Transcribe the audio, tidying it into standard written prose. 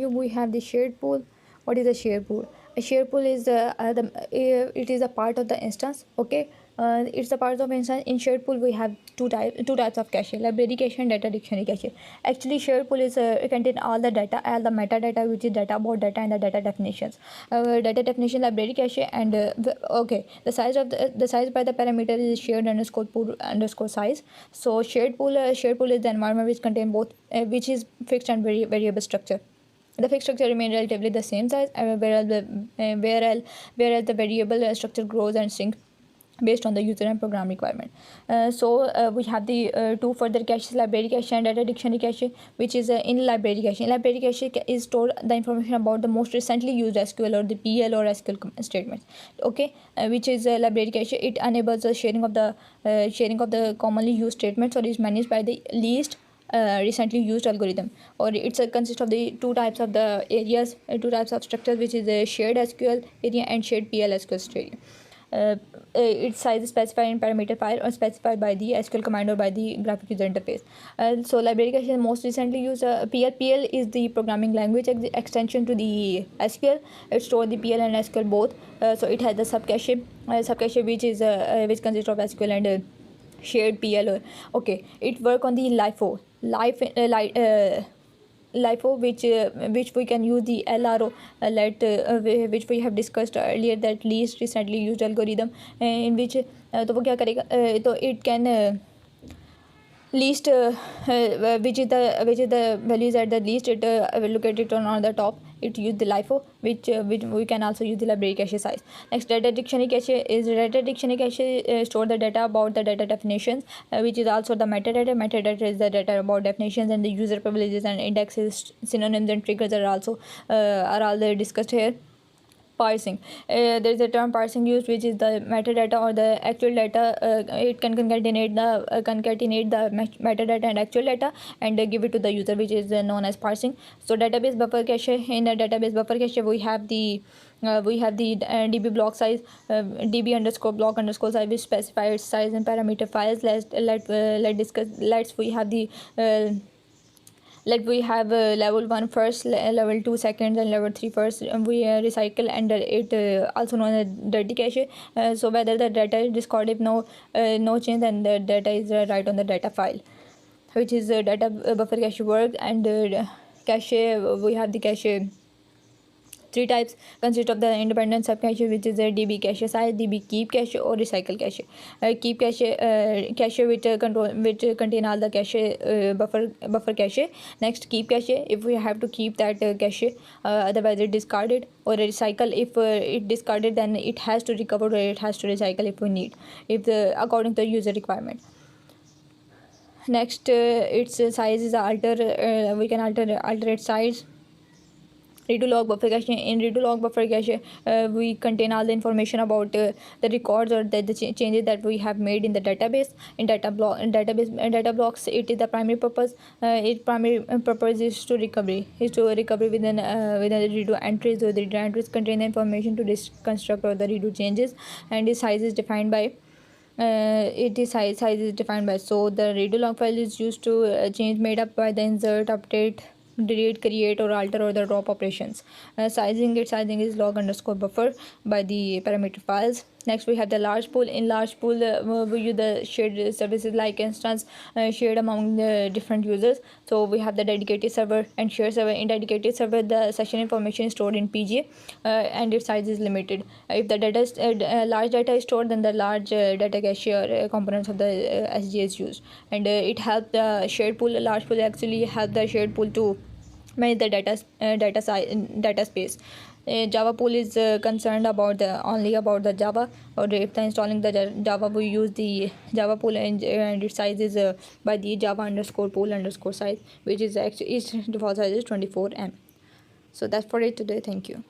you, we have the shared pool. What is a shared pool? A shared pool is it is a part of the instance. Okay, it's a part of instance. In shared pool we have two types of cache: library cache and data dictionary cache. Actually, shared pool is contain all the data, all the metadata, which is data about data and the data definitions. Data definition, library cache, and okay, the size of the size by the parameter is shared underscore pool underscore size. So shared pool is the environment which contain both which is fixed and variable structure. The fixed structure remains relatively the same size, whereas the variable structure grows and shrinks based on the user and program requirement. We have the two further caches: library cache and data dictionary cache, which is in library cache. In library cache is stored the information about the most recently used SQL or the PL or SQL statements. Okay, which is library cache. It enables the sharing of the commonly used statements, or is managed by the least recently used algorithm, or it's a consist of the two types of the areas, two types of structures, which is a shared SQL area and shared PL SQL area. Its size is specified in parameter file or specified by the SQL command or by the graphic user interface. So library cache is most recently used. PL is the programming language extension to the SQL. It stores the PL and SQL both. So it has the subcache which consists of SQL and shared PL. Okay, it work on the LIFO, which we can use the LRO, which we have discussed earlier, that least recently used algorithm, in which तो वो क्या करेगा, तो it can least which is the values at the least, it locate it on the top. It use the LIFO, which we can also use the library cache size. Next, data dictionary cache store the data about the data definitions, which is also the metadata. Metadata is the data about definitions, and the user privileges and indexes, synonyms and triggers are all discussed here. Parsing. There is a term parsing used, which is the metadata or the actual data. It can concatenate the metadata and actual data and give it to the user, which is known as parsing. So database buffer cache. In a database buffer cache, we have the db block size, db underscore block underscore size, which specifies size and parameter files. We have level 1 first, level 2 second, and level 3 first. We recycle, and it also known as dirty cache. So whether the data is discarded, no change, then the data is right on the data file, which is data buffer cache work. And cache, we have the cache three types, consist of the independent subcache, which is a db cache size, db keep cache, or recycle cache. Keep cache which contain all the cache buffer cache. Next, keep cache, if we have to keep that cache, otherwise it discarded. Or recycle, if it discarded, then it has to recover, or it has to recycle if we need, according to the user requirement. Next, its size is we can alter its size. Redo log buffer cache. In redo log buffer cache, we contain all the information about the records or the changes that we have made in the database. In data blocks, it is the primary purpose. Its primary purpose is to recovery within the redo entries. So the redo entries contain the information to reconstruct or the redo changes, and its size is defined by so the redo log file is used to change made up by the insert, update, delete, create, or alter, or the drop operations. Sizing is log underscore buffer by the parameter files. Next, we have the large pool. In large pool, we use the shared services like instance shared among the different users. So we have the dedicated server and shared server. In dedicated server, the session information is stored in PGA, and its size is limited. If the large data is stored, then the large data cache or components of the SG is used, and it helps the shared pool. Large pool actually help the shared pool to manage the data space. Java pool is concerned only about the Java, or if installing the Java, we use the Java pool, and its size is by the Java underscore pool underscore size, which is actually its default size is 24 M. So that's for it today. Thank you.